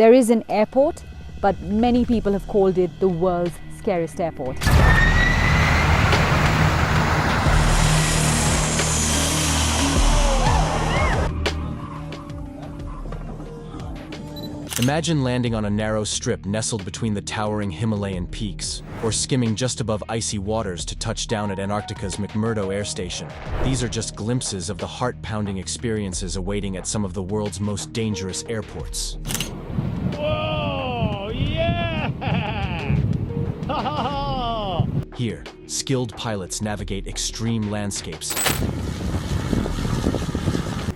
There is an airport, but many people have called it the world's scariest airport. Imagine landing on a narrow strip nestled between the towering Himalayan peaks, or skimming just above icy waters to touch down at Antarctica's McMurdo Air Station. These are just glimpses of the heart-pounding experiences awaiting at some of the world's most dangerous airports. Whoa! Yeah! Here, skilled pilots navigate extreme landscapes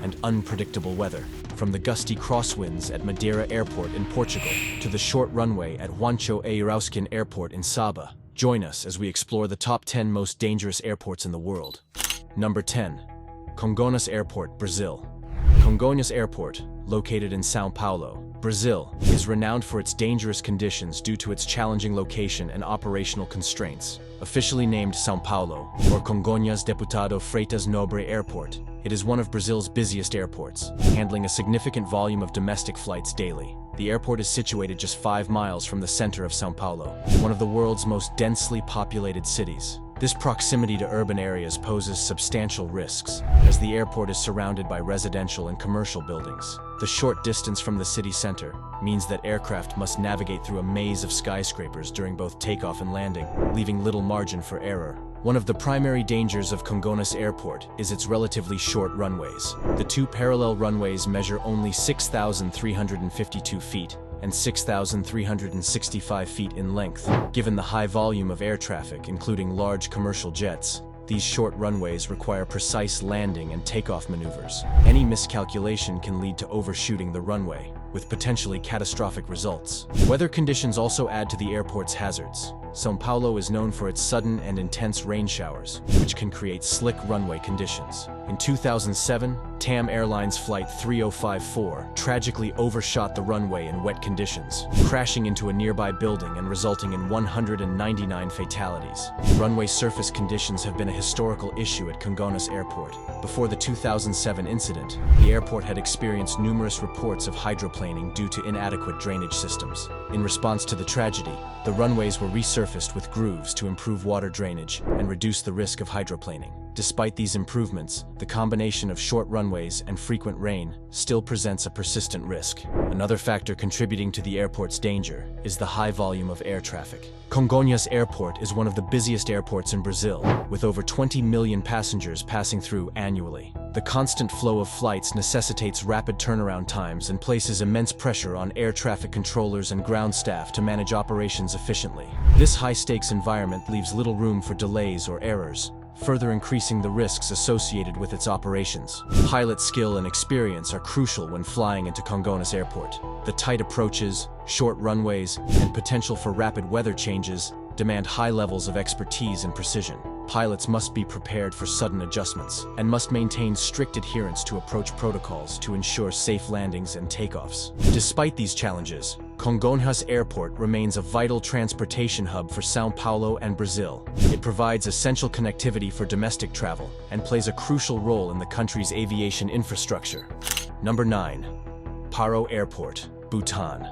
and unpredictable weather. From the gusty crosswinds at Madeira Airport in Portugal to the short runway at Juancho E Yrausquin Airport in Saba. Join us as we explore the top 10 most dangerous airports in the world. Number 10. Congonhas Airport, Brazil. Congonhas Airport, located in São Paulo, Brazil, is renowned for its dangerous conditions due to its challenging location and operational constraints. Officially named São Paulo, or Congonhas Deputado Freitas Nobre Airport, it is one of Brazil's busiest airports, handling a significant volume of domestic flights daily. The airport is situated just 5 miles from the center of São Paulo, one of the world's most densely populated cities. This proximity to urban areas poses substantial risks, as the airport is surrounded by residential and commercial buildings. The short distance from the city center means that aircraft must navigate through a maze of skyscrapers during both takeoff and landing, leaving little margin for error. One of the primary dangers of Congonhas Airport is its relatively short runways. The 2 parallel runways measure only 6,352 feet and 6,365 feet in length. Given the high volume of air traffic, including large commercial jets, these short runways require precise landing and takeoff maneuvers. Any miscalculation can lead to overshooting the runway, with potentially catastrophic results. Weather conditions also add to the airport's hazards. São Paulo is known for its sudden and intense rain showers, which can create slick runway conditions. In 2007, TAM Airlines Flight 3054 tragically overshot the runway in wet conditions, crashing into a nearby building and resulting in 199 fatalities. Runway surface conditions have been a historical issue at Congonhas Airport. Before the 2007 incident, the airport had experienced numerous reports of hydroplaning due to inadequate drainage systems. In response to the tragedy, the runways were resurfaced with grooves to improve water drainage and reduce the risk of hydroplaning. Despite these improvements, the combination of short runways and frequent rain still presents a persistent risk. Another factor contributing to the airport's danger is the high volume of air traffic. Congonhas Airport is one of the busiest airports in Brazil, with over 20 million passengers passing through annually. The constant flow of flights necessitates rapid turnaround times and places immense pressure on air traffic controllers and ground staff to manage operations efficiently. This high-stakes environment leaves little room for delays or errors, further increasing the risks associated with its operations. Pilot skill and experience are crucial when flying into Congonhas Airport. The tight approaches, short runways, and potential for rapid weather changes demand high levels of expertise and precision. Pilots must be prepared for sudden adjustments and must maintain strict adherence to approach protocols to ensure safe landings and takeoffs. Despite these challenges, Congonhas Airport remains a vital transportation hub for São Paulo and Brazil. It provides essential connectivity for domestic travel and plays a crucial role in the country's aviation infrastructure. Number 9. Paro Airport, Bhutan.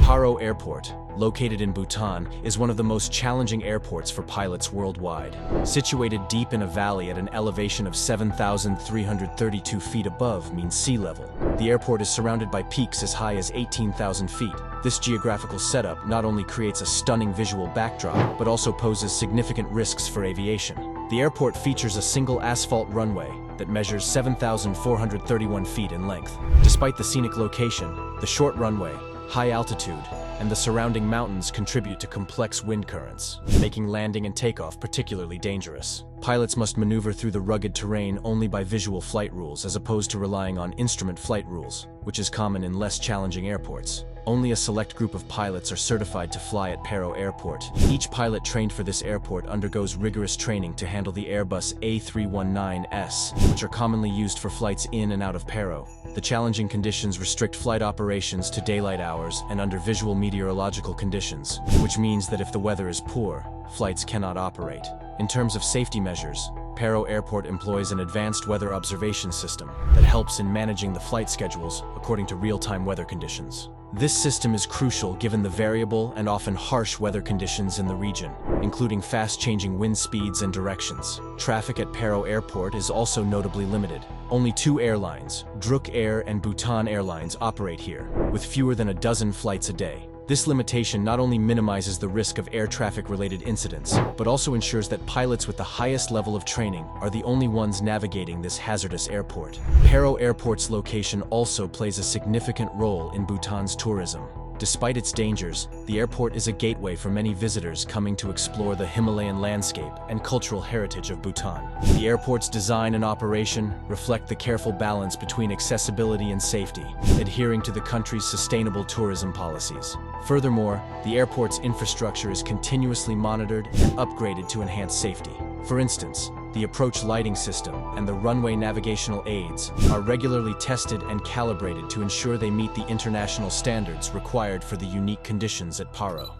Paro Airport, located in Bhutan, is one of the most challenging airports for pilots worldwide. Situated deep in a valley at an elevation of 7,332 feet above mean sea level, the airport is surrounded by peaks as high as 18,000 feet. This geographical setup not only creates a stunning visual backdrop, but also poses significant risks for aviation. The airport features a single asphalt runway that measures 7,431 feet in length. Despite the scenic location, the short runway, high altitude, and the surrounding mountains contribute to complex wind currents, making landing and takeoff particularly dangerous. Pilots must maneuver through the rugged terrain only by visual flight rules as opposed to relying on instrument flight rules, which is common in less challenging airports. Only a select group of pilots are certified to fly at Paro Airport. Each pilot trained for this airport undergoes rigorous training to handle the Airbus A319s, which are commonly used for flights in and out of Paro. The challenging conditions restrict flight operations to daylight hours and under visual meteorological conditions, which means that if the weather is poor, flights cannot operate. In terms of safety measures, Paro Airport employs an advanced weather observation system that helps in managing the flight schedules according to real-time weather conditions. This system is crucial given the variable and often harsh weather conditions in the region, including fast-changing wind speeds and directions. Traffic at Paro Airport is also notably limited. Only 2 airlines, Druk Air and Bhutan Airlines, operate here, with fewer than a dozen flights a day. This limitation not only minimizes the risk of air traffic-related incidents, but also ensures that pilots with the highest level of training are the only ones navigating this hazardous airport. Paro Airport's location also plays a significant role in Bhutan's tourism. Despite its dangers, the airport is a gateway for many visitors coming to explore the Himalayan landscape and cultural heritage of Bhutan. The airport's design and operation reflect the careful balance between accessibility and safety, adhering to the country's sustainable tourism policies. Furthermore, the airport's infrastructure is continuously monitored and upgraded to enhance safety. For instance, the approach lighting system and the runway navigational aids are regularly tested and calibrated to ensure they meet the international standards required for the unique conditions at Paro.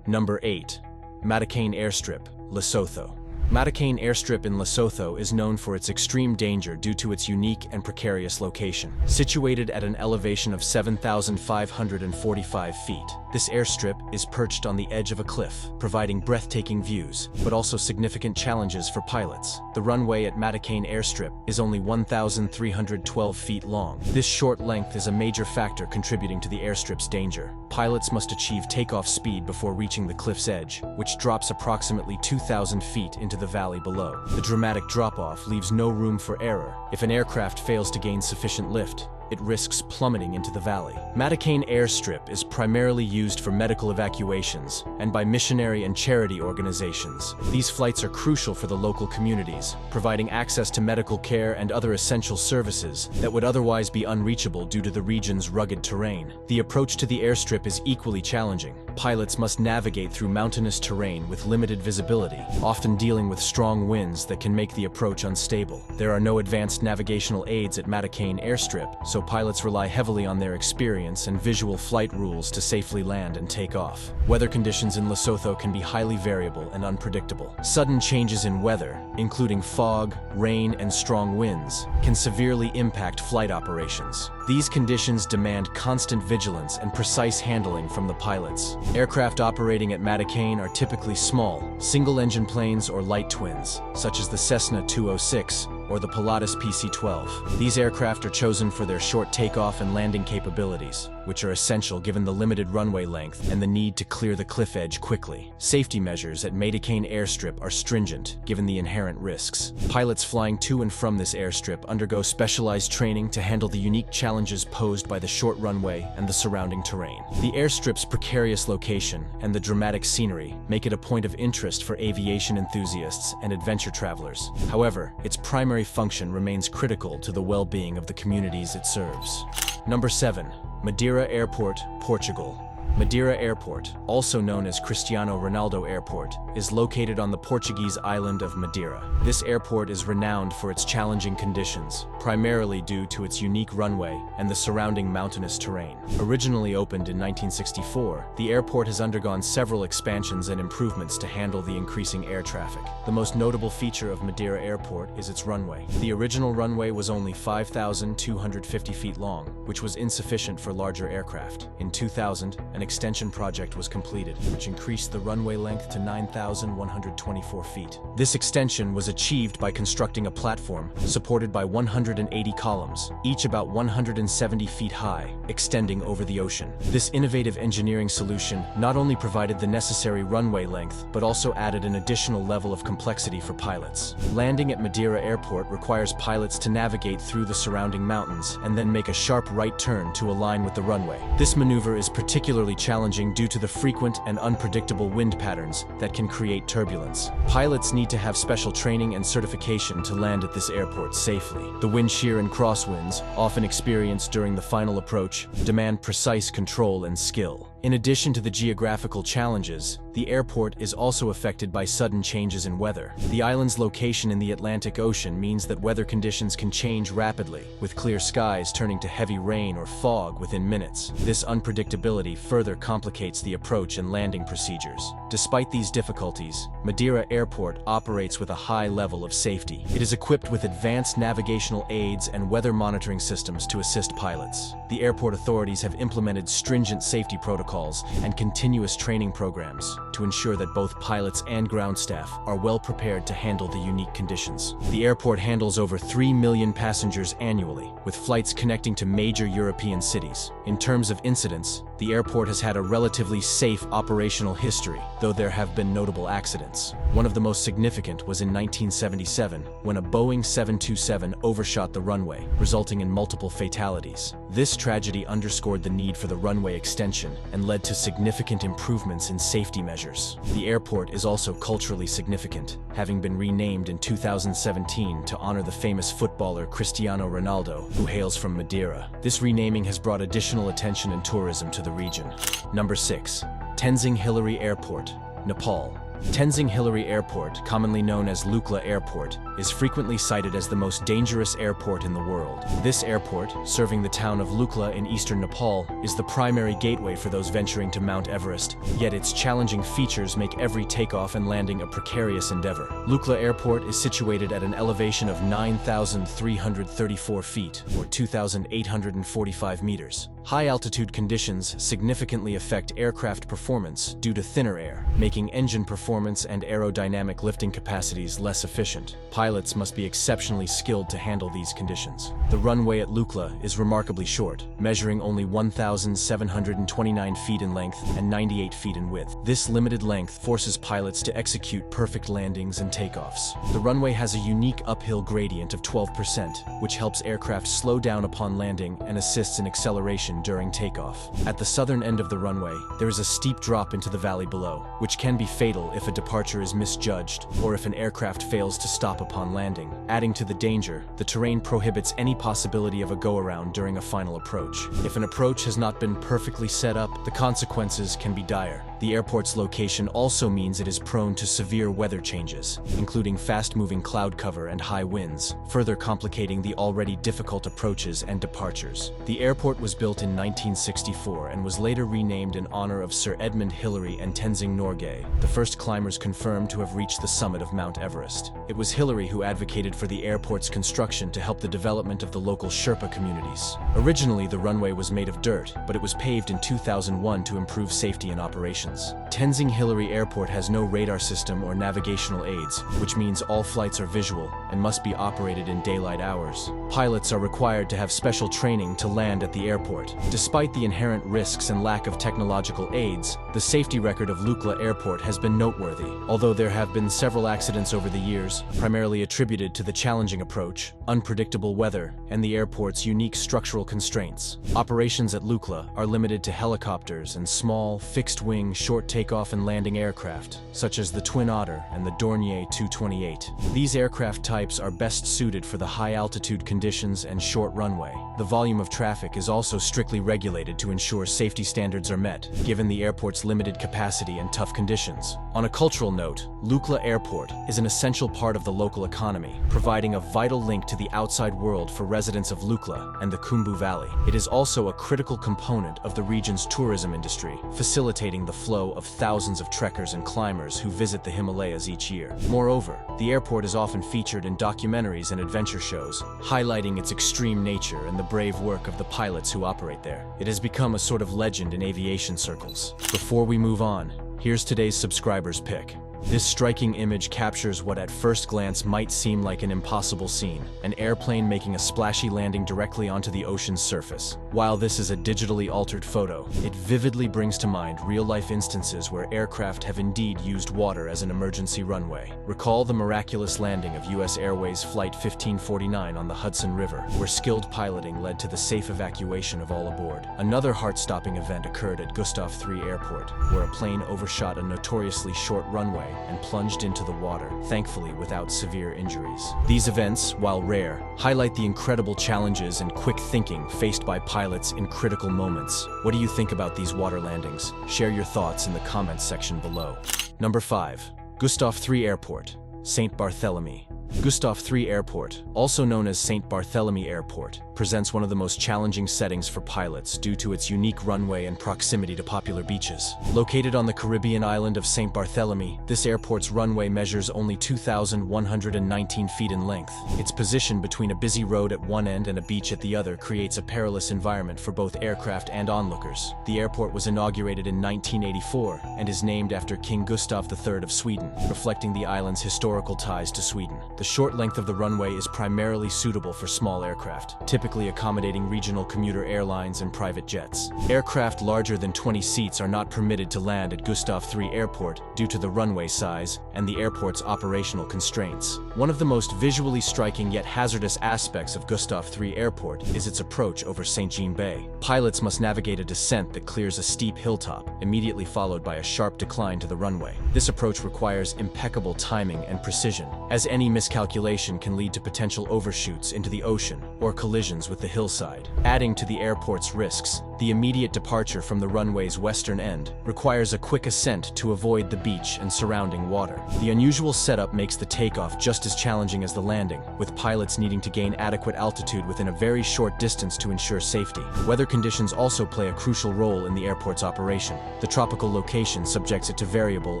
Number 8. Matane Airstrip, Lesotho. Matane Airstrip in Lesotho is known for its extreme danger due to its unique and precarious location. Situated at an elevation of 7,545 feet, this airstrip is perched on the edge of a cliff, providing breathtaking views, but also significant challenges for pilots. The runway at Matane Airstrip is only 1,312 feet long. This short length is a major factor contributing to the airstrip's danger. Pilots must achieve takeoff speed before reaching the cliff's edge, which drops approximately 2,000 feet into the valley below. The dramatic drop-off leaves no room for error. If an aircraft fails to gain sufficient lift, it risks plummeting into the valley. Matane Airstrip is primarily used for medical evacuations and by missionary and charity organizations. These flights are crucial for the local communities, providing access to medical care and other essential services that would otherwise be unreachable due to the region's rugged terrain. The approach to the airstrip is equally challenging. Pilots must navigate through mountainous terrain with limited visibility, often dealing with strong winds that can make the approach unstable. There are no advanced navigational aids at Matane Airstrip, so pilots rely heavily on their experience and visual flight rules to safely land and take off. Weather conditions in Lesotho can be highly variable and unpredictable. Sudden changes in weather, including fog, rain, and strong winds, can severely impact flight operations. These conditions demand constant vigilance and precise handling from the pilots. Aircraft operating at Matane are typically small, single-engine planes or light twins, such as the Cessna 206 or the Pilatus PC-12. These aircraft are chosen for their short takeoff and landing capabilities, which are essential given the limited runway length and the need to clear the cliff edge quickly. Safety measures at Matane Airstrip are stringent, given the inherent risks. Pilots flying to and from this airstrip undergo specialized training to handle the unique challenges posed by the short runway and the surrounding terrain. The airstrip's precarious location and the dramatic scenery make it a point of interest for aviation enthusiasts and adventure travelers. However, its primary function remains critical to the well-being of the communities it serves. Number 7. Madeira Airport, Portugal. Madeira Airport, also known as Cristiano Ronaldo Airport, is located on the Portuguese island of Madeira. This airport is renowned for its challenging conditions, primarily due to its unique runway and the surrounding mountainous terrain. Originally opened in 1964, the airport has undergone several expansions and improvements to handle the increasing air traffic. The most notable feature of Madeira Airport is its runway. The original runway was only 5,250 feet long, which was insufficient for larger aircraft. In 2000, an extension project was completed, which increased the runway length to 9,124 feet. This extension was achieved by constructing a platform supported by 180 columns, each about 170 feet high, extending over the ocean. This innovative engineering solution not only provided the necessary runway length, but also added an additional level of complexity for pilots. Landing at Madeira Airport requires pilots to navigate through the surrounding mountains and then make a sharp right turn to align with the runway. This maneuver is particularly challenging due to the frequent and unpredictable wind patterns that can create turbulence. Pilots need to have special training and certification to land at this airport safely. The wind shear and crosswinds, often experienced during the final approach, demand precise control and skill. In addition to the geographical challenges, The airport is also affected by sudden changes in weather. The island's location in the Atlantic Ocean means that weather conditions can change rapidly, with clear skies turning to heavy rain or fog within minutes. This unpredictability further complicates the approach and landing procedures. Despite these difficulties, Madeira Airport operates with a high level of safety. It is equipped with advanced navigational aids and weather monitoring systems to assist pilots. The airport authorities have implemented stringent safety protocols and continuous training programs to ensure that both pilots and ground staff are well prepared to handle the unique conditions. The airport handles over 3 million passengers annually, with flights connecting to major European cities. In terms of incidents, the airport has had a relatively safe operational history, though there have been notable accidents. One of the most significant was in 1977, when a Boeing 727 overshot the runway, resulting in multiple fatalities. This tragedy underscored the need for the runway extension and led to significant improvements in safety measures. The airport is also culturally significant, having been renamed in 2017 to honor the famous footballer Cristiano Ronaldo, who hails from Madeira. This renaming has brought additional attention and tourism to the region. Number 6. Tenzing-Hillary Airport, Nepal. Tenzing-Hillary Airport, commonly known as Lukla Airport, is frequently cited as the most dangerous airport in the world. This airport, serving the town of Lukla in eastern Nepal, is the primary gateway for those venturing to Mount Everest, yet its challenging features make every takeoff and landing a precarious endeavor. Lukla Airport is situated at an elevation of 9,334 feet, or 2,845 meters. High-altitude conditions significantly affect aircraft performance due to thinner air, making engine performance and aerodynamic lifting capacities less efficient. Pilots must be exceptionally skilled to handle these conditions. The runway at Lukla is remarkably short, measuring only 1,729 feet in length and 98 feet in width. This limited length forces pilots to execute perfect landings and takeoffs. The runway has a unique uphill gradient of 12%, which helps aircraft slow down upon landing and assists in acceleration during takeoff. At the southern end of the runway, there is a steep drop into the valley below, which can be fatal if a departure is misjudged or if an aircraft fails to stop upon landing. Adding to the danger, the terrain prohibits any possibility of a go-around during a final approach. If an approach has not been perfectly set up, the consequences can be dire. The airport's location also means it is prone to severe weather changes, including fast-moving cloud cover and high winds, further complicating the already difficult approaches and departures. The airport was built in 1964 and was later renamed in honor of Sir Edmund Hillary and Tenzing Norgay, the first climbers confirmed to have reached the summit of Mount Everest. It was Hillary who advocated for the airport's construction to help the development of the local Sherpa communities. Originally, the runway was made of dirt, but it was paved in 2001 to improve safety and operations. Tenzing-Hillary Airport has no radar system or navigational aids, which means all flights are visual and must be operated in daylight hours. Pilots are required to have special training to land at the airport. Despite the inherent risks and lack of technological aids, the safety record of Lukla Airport has been noteworthy. Although there have been several accidents over the years, primarily attributed to the challenging approach, unpredictable weather, and the airport's unique structural constraints. Operations at Lukla are limited to helicopters and small, fixed-wing, short takeoff and landing aircraft, such as the Twin Otter and the Dornier 228. These aircraft types are best suited for the high-altitude conditions and short runway. The volume of traffic is also strictly regulated to ensure safety standards are met, given the airport's limited capacity and tough conditions. On a cultural note, Lukla Airport is an essential part of the local economy, providing a vital link to the outside world for residents of Lukla and the Khumbu Valley. It is also a critical component of the region's tourism industry, facilitating the flow of thousands of trekkers and climbers who visit the Himalayas each year. Moreover, the airport is often featured in documentaries and adventure shows, highlighting its extreme nature and the brave work of the pilots who operate there. It has become a sort of legend in aviation circles. Before we move on, here's today's subscriber's pick. This striking image captures what at first glance might seem like an impossible scene, an airplane making a splashy landing directly onto the ocean's surface. While this is a digitally altered photo, it vividly brings to mind real-life instances where aircraft have indeed used water as an emergency runway. Recall the miraculous landing of U.S. Airways Flight 1549 on the Hudson River, where skilled piloting led to the safe evacuation of all aboard. Another heart-stopping event occurred at Gustaf III Airport, where a plane overshot a notoriously short runway runway and plunged into the water, thankfully without severe injuries. These events, while rare, highlight the incredible challenges and quick thinking faced by pilots in critical moments. What do you think about these water landings? Share your thoughts in the comments section below. Number 5. Gustaf III Airport, St. Barthélemy. Gustaf III Airport, also known as St. Barthélemy Airport, presents one of the most challenging settings for pilots due to its unique runway and proximity to popular beaches. Located on the Caribbean island of St. Barthélemy, this airport's runway measures only 2,119 feet in length. Its position between a busy road at one end and a beach at the other creates a perilous environment for both aircraft and onlookers. The airport was inaugurated in 1984 and is named after King Gustaf III of Sweden, reflecting the island's historical ties to Sweden. The short length of the runway is primarily suitable for small aircraft, typically accommodating regional commuter airlines and private jets. Aircraft larger than 20 seats are not permitted to land at Gustaf III Airport due to the runway size and the airport's operational constraints. One of the most visually striking yet hazardous aspects of Gustaf III Airport is its approach over St. Jean Bay. Pilots must navigate a descent that clears a steep hilltop, immediately followed by a sharp decline to the runway. This approach requires impeccable timing and precision, as any miscalculation can lead to potential overshoots into the ocean or collisions with the hillside. Adding to the airport's risks, the immediate departure from the runway's western end requires a quick ascent to avoid the beach and surrounding water. The unusual setup makes the takeoff just as challenging as the landing, with pilots needing to gain adequate altitude within a very short distance to ensure safety. Weather conditions also play a crucial role in the airport's operation. The tropical location subjects it to variable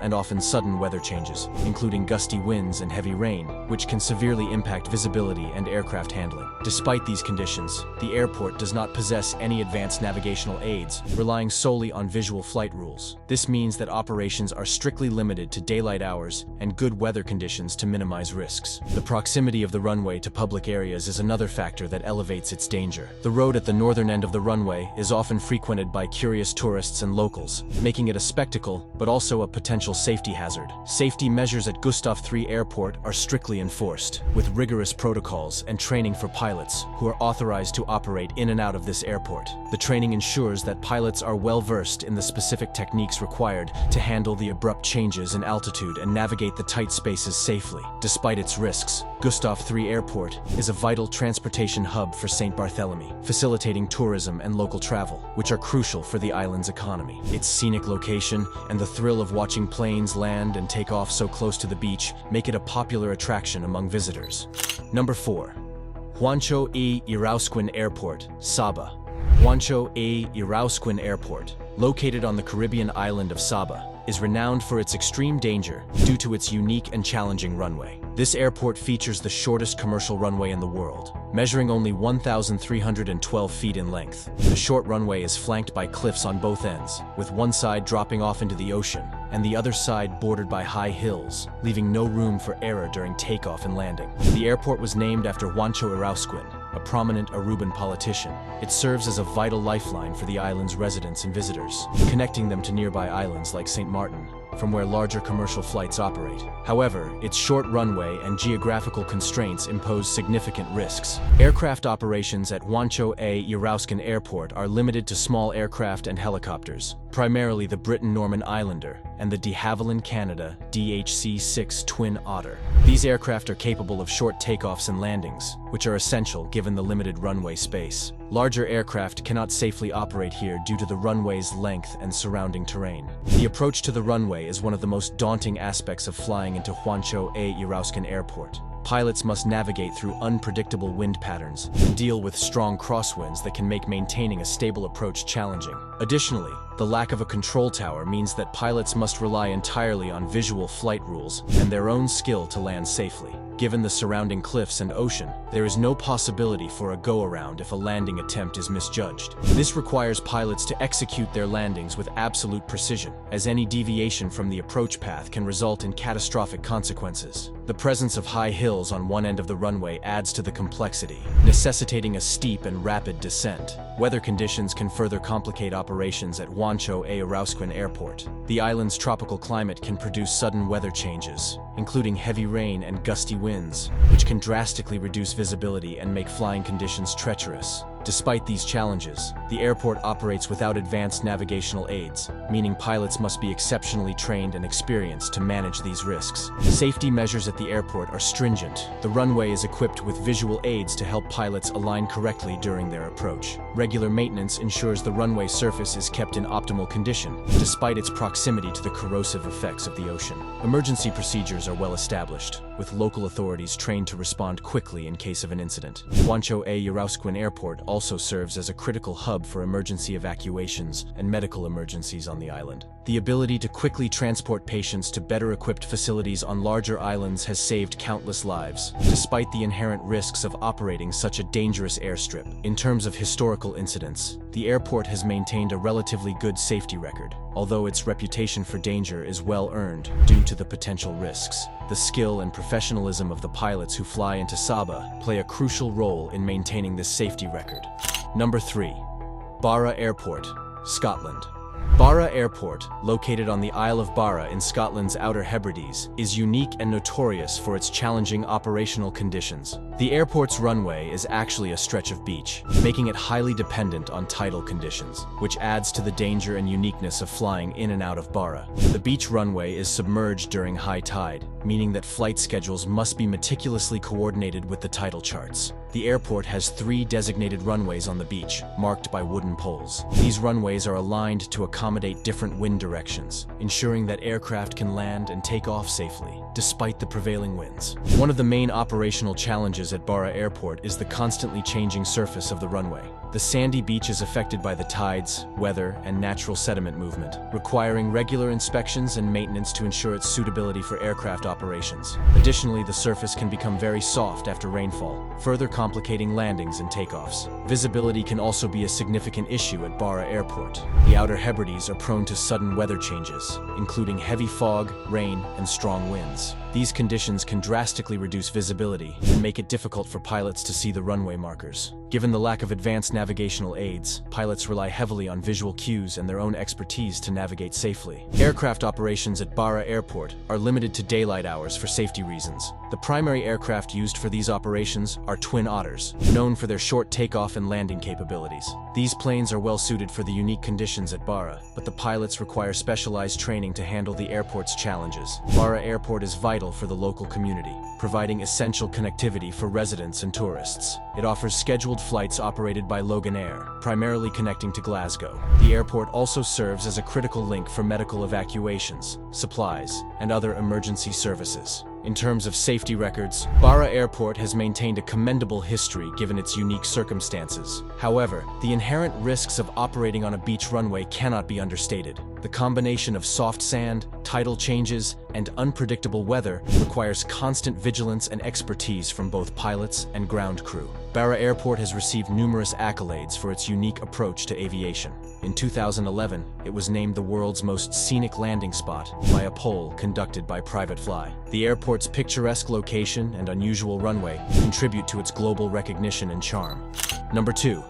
and often sudden weather changes, including gusty winds and heavy rain, which can severely impact visibility and aircraft handling. Despite these conditions, the airport does not possess any advanced navigational aids, relying solely on visual flight rules. This means that operations are strictly limited to daylight hours and good weather conditions to minimize risks. The proximity of the runway to public areas is another factor that elevates its danger. The road at the northern end of the runway is often frequented by curious tourists and locals, making it a spectacle but also a potential safety hazard. Safety measures at Gustaf III Airport are strictly enforced, with rigorous protocols and training for pilots who are authorized to operate in and out of this airport. The training ensures that pilots are well versed in the specific techniques required to handle the abrupt changes in altitude and navigate the tight spaces safely. Despite its risks, Gustaf III Airport is a vital transportation hub for St. Barthélemy, facilitating tourism and local travel, which are crucial for the island's economy. Its scenic location and the thrill of watching planes land and take off so close to the beach make it a popular attraction among visitors. Number 4. Juancho E Yrausquin Airport, Saba. Juancho E Yrausquin Airport, located on the Caribbean island of Saba, is renowned for its extreme danger due to its unique and challenging runway. This airport features the shortest commercial runway in the world, measuring only 1,312 feet in length. The short runway is flanked by cliffs on both ends, with one side dropping off into the ocean and the other side bordered by high hills, leaving no room for error during takeoff and landing. The airport was named after Juancho E Yrausquin, a prominent Aruban politician. It serves as a vital lifeline for the island's residents and visitors, connecting them to nearby islands like St. Martin, from where larger commercial flights operate. However, its short runway and geographical constraints impose significant risks. Aircraft operations at Juancho E Yrausquin Airport are limited to small aircraft and helicopters, primarily the Britten-Norman Islander and the de Havilland Canada DHC-6 Twin Otter. These aircraft are capable of short takeoffs and landings, which are essential given the limited runway space. Larger aircraft cannot safely operate here due to the runway's length and surrounding terrain. The approach to the runway is one of the most daunting aspects of flying into Juancho E Yrausquin Airport. Pilots must navigate through unpredictable wind patterns and deal with strong crosswinds that can make maintaining a stable approach challenging. Additionally, the lack of a control tower means that pilots must rely entirely on visual flight rules and their own skill to land safely. Given the surrounding cliffs and ocean, there is no possibility for a go-around if a landing attempt is misjudged. This requires pilots to execute their landings with absolute precision, as any deviation from the approach path can result in catastrophic consequences. The presence of high hills on one end of the runway adds to the complexity, necessitating a steep and rapid descent. Weather conditions can further complicate operations at Juancho E Yrausquin Airport. The island's tropical climate can produce sudden weather changes, including heavy rain and gusty winds, which can drastically reduce visibility and make flying conditions treacherous. Despite these challenges, the airport operates without advanced navigational aids, meaning pilots must be exceptionally trained and experienced to manage these risks. Safety measures at the airport are stringent. The runway is equipped with visual aids to help pilots align correctly during their approach. Regular maintenance ensures the runway surface is kept in optimal condition, despite its proximity to the corrosive effects of the ocean. Emergency procedures are well established, with local authorities trained to respond quickly in case of an incident. Juancho E Yrausquin Airport also serves as a critical hub for emergency evacuations and medical emergencies on the island. The ability to quickly transport patients to better-equipped facilities on larger islands has saved countless lives, despite the inherent risks of operating such a dangerous airstrip. In terms of historical incidents, the airport has maintained a relatively good safety record, although its reputation for danger is well earned due to the potential risks. The skill and professionalism of the pilots who fly into Saba play a crucial role in maintaining this safety record. Number 3. Barra Airport, Scotland. Barra Airport, located on the Isle of Barra in Scotland's Outer Hebrides, is unique and notorious for its challenging operational conditions. The airport's runway is actually a stretch of beach, making it highly dependent on tidal conditions, which adds to the danger and uniqueness of flying in and out of Barra. The beach runway is submerged during high tide, meaning that flight schedules must be meticulously coordinated with the tidal charts. The airport has 3 designated runways on the beach, marked by wooden poles. These runways are aligned to accommodate different wind directions, ensuring that aircraft can land and take off safely, despite the prevailing winds. One of the main operational challenges at Barra Airport is the constantly changing surface of the runway. The sandy beach is affected by the tides, weather, and natural sediment movement, requiring regular inspections and maintenance to ensure its suitability for aircraft operations. Additionally, the surface can become very soft after rainfall, further complicating landings and takeoffs. Visibility can also be a significant issue at Barra Airport. The Outer Hebrides are prone to sudden weather changes, including heavy fog, rain, and strong winds. These conditions can drastically reduce visibility and make it difficult for pilots to see the runway markers. Given the lack of advanced navigational aids, pilots rely heavily on visual cues and their own expertise to navigate safely. Aircraft operations at Barra Airport are limited to daylight hours for safety reasons. The primary aircraft used for these operations are Twin Otters, known for their short takeoff and landing capabilities. These planes are well suited for the unique conditions at Barra, but the pilots require specialized training to handle the airport's challenges. Barra Airport is vital for the local community, providing essential connectivity for residents and tourists. It offers scheduled flights operated by Logan Air, primarily connecting to Glasgow. The airport also serves as a critical link for medical evacuations, supplies, and other emergency services. In terms of safety records, Barra Airport has maintained a commendable history given its unique circumstances. However, the inherent risks of operating on a beach runway cannot be understated. The combination of soft sand, tidal changes, and unpredictable weather requires constant vigilance and expertise from both pilots and ground crew. Barra Airport has received numerous accolades for its unique approach to aviation. In 2011, it was named the world's most scenic landing spot by a poll conducted by Private Fly. The airport's picturesque location and unusual runway contribute to its global recognition and charm. Number 2.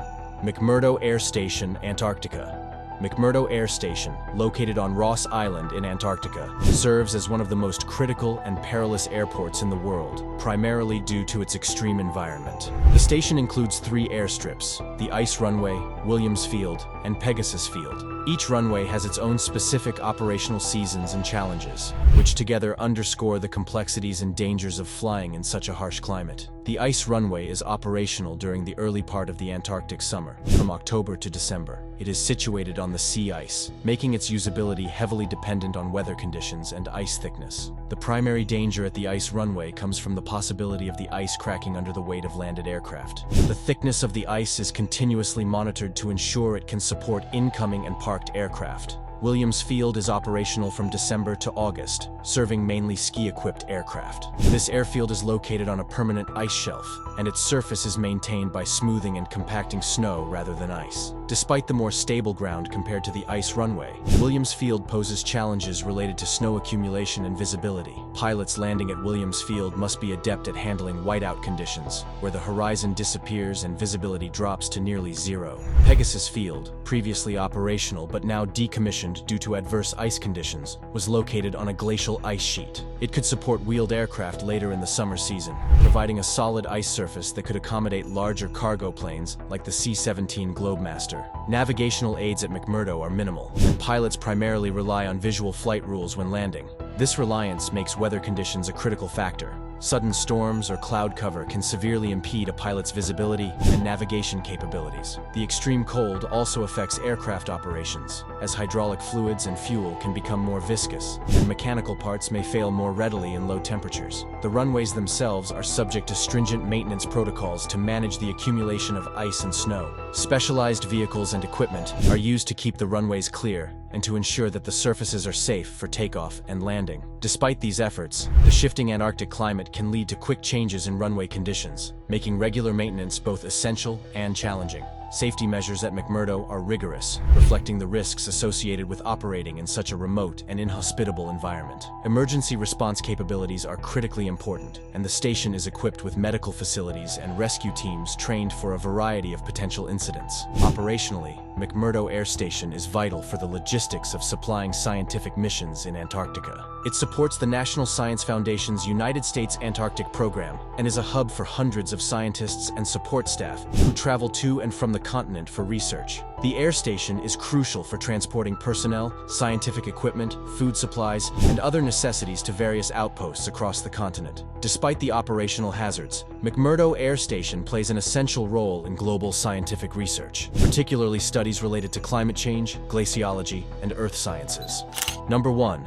McMurdo Air Station, Antarctica. McMurdo Air Station, located on Ross Island in Antarctica, serves as one of the most critical and perilous airports in the world, primarily due to its extreme environment. The station includes 3 airstrips: the Ice Runway, Williams Field, and Pegasus Field. Each runway has its own specific operational seasons and challenges, which together underscore the complexities and dangers of flying in such a harsh climate. The Ice Runway is operational during the early part of the Antarctic summer, from October to December. It is situated on the sea ice, making its usability heavily dependent on weather conditions and ice thickness. The primary danger at the Ice Runway comes from the possibility of the ice cracking under the weight of landed aircraft. The thickness of the ice is continuously monitored to ensure it can support incoming and parked aircraft. Williams Field is operational from December to August, serving mainly ski-equipped aircraft. This airfield is located on a permanent ice shelf, and its surface is maintained by smoothing and compacting snow rather than ice. Despite the more stable ground compared to the ice runway, Williams Field poses challenges related to snow accumulation and visibility. Pilots landing at Williams Field must be adept at handling whiteout conditions, where the horizon disappears and visibility drops to nearly zero. Pegasus Field, previously operational but now decommissioned due to adverse ice conditions, was located on a glacial ice sheet. It could support wheeled aircraft later in the summer season, providing a solid ice surface that could accommodate larger cargo planes like the C-17 Globemaster. Navigational aids at McMurdo are minimal, and pilots primarily rely on visual flight rules when landing. This reliance makes weather conditions a critical factor. Sudden storms or cloud cover can severely impede a pilot's visibility and navigation capabilities. The extreme cold also affects aircraft operations, as hydraulic fluids and fuel can become more viscous, and mechanical parts may fail more readily in low temperatures. The runways themselves are subject to stringent maintenance protocols to manage the accumulation of ice and snow. Specialized vehicles and equipment are used to keep the runways clear and to ensure that the surfaces are safe for takeoff and landing. Despite these efforts, the shifting Antarctic climate can lead to quick changes in runway conditions, making regular maintenance both essential and challenging. Safety measures at McMurdo are rigorous, reflecting the risks associated with operating in such a remote and inhospitable environment. Emergency response capabilities are critically important, and the station is equipped with medical facilities and rescue teams trained for a variety of potential incidents. Operationally, McMurdo Air Station is vital for the logistics of supplying scientific missions in Antarctica. It supports the National Science Foundation's United States Antarctic Program and is a hub for hundreds of scientists and support staff who travel to and from the continent for research. The air station is crucial for transporting personnel, scientific equipment, food supplies, and other necessities to various outposts across the continent. Despite the operational hazards, McMurdo Air Station plays an essential role in global scientific research, particularly studies related to climate change, glaciology, and earth sciences. Number 1.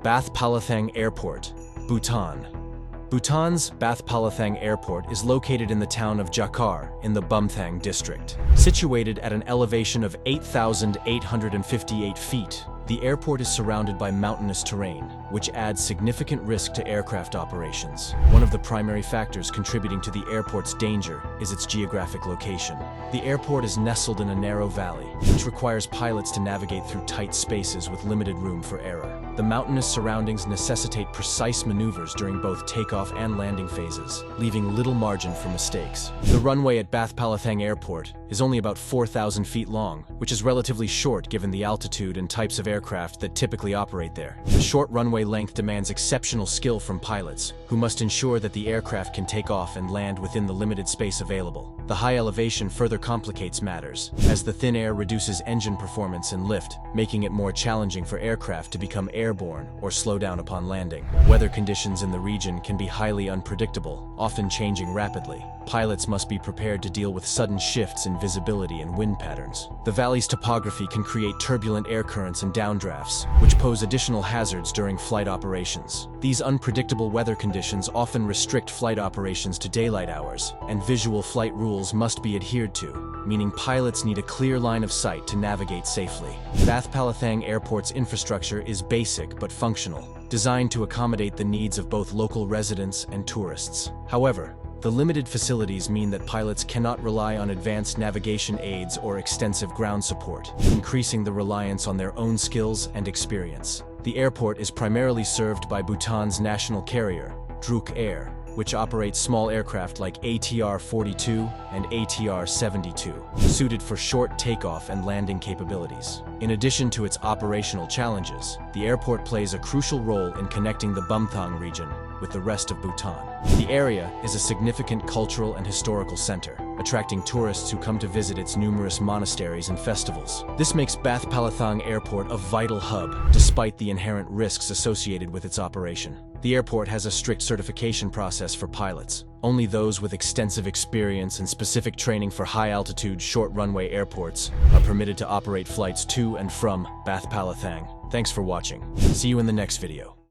Bathpalathang Airport, Bhutan. Bhutan's Bathpalathang Airport is located in the town of Jakar in the Bumthang district. Situated at an elevation of 8,858 feet, the airport is surrounded by mountainous terrain, which adds significant risk to aircraft operations. One of the primary factors contributing to the airport's danger is its geographic location. The airport is nestled in a narrow valley, which requires pilots to navigate through tight spaces with limited room for error. The mountainous surroundings necessitate precise maneuvers during both takeoff and landing phases, leaving little margin for mistakes. The runway at Bathpalathang Airport is only about 4,000 feet long, which is relatively short given the altitude and types of aircraft that typically operate there. The short runway length demands exceptional skill from pilots, who must ensure that the aircraft can take off and land within the limited space available. The high elevation further complicates matters, as the thin air reduces engine performance and lift, making it more challenging for aircraft to become airborne or slow down upon landing. Weather conditions in the region can be highly unpredictable, often changing rapidly. Pilots must be prepared to deal with sudden shifts in visibility and wind patterns. The valley's topography can create turbulent air currents and downdrafts, which pose additional hazards during flight operations. These unpredictable weather conditions often restrict flight operations to daylight hours, and visual flight rules must be adhered to, meaning pilots need a clear line of sight to navigate safely. Bathpalathang Airport's infrastructure is basic but functional, designed to accommodate the needs of both local residents and tourists. However, the limited facilities mean that pilots cannot rely on advanced navigation aids or extensive ground support, increasing the reliance on their own skills and experience. The airport is primarily served by Bhutan's national carrier, Druk Air, which operates small aircraft like ATR-42 and ATR-72, suited for short takeoff and landing capabilities. In addition to its operational challenges, the airport plays a crucial role in connecting the Bumthang region with the rest of Bhutan. The area is a significant cultural and historical center, attracting tourists who come to visit its numerous monasteries and festivals. This makes Bathpalathang Airport a vital hub, despite the inherent risks associated with its operation. The airport has a strict certification process for pilots. Only those with extensive experience and specific training for high-altitude, short-runway airports are permitted to operate flights to and from Bathpalathang. Thanks for watching. See you in the next video.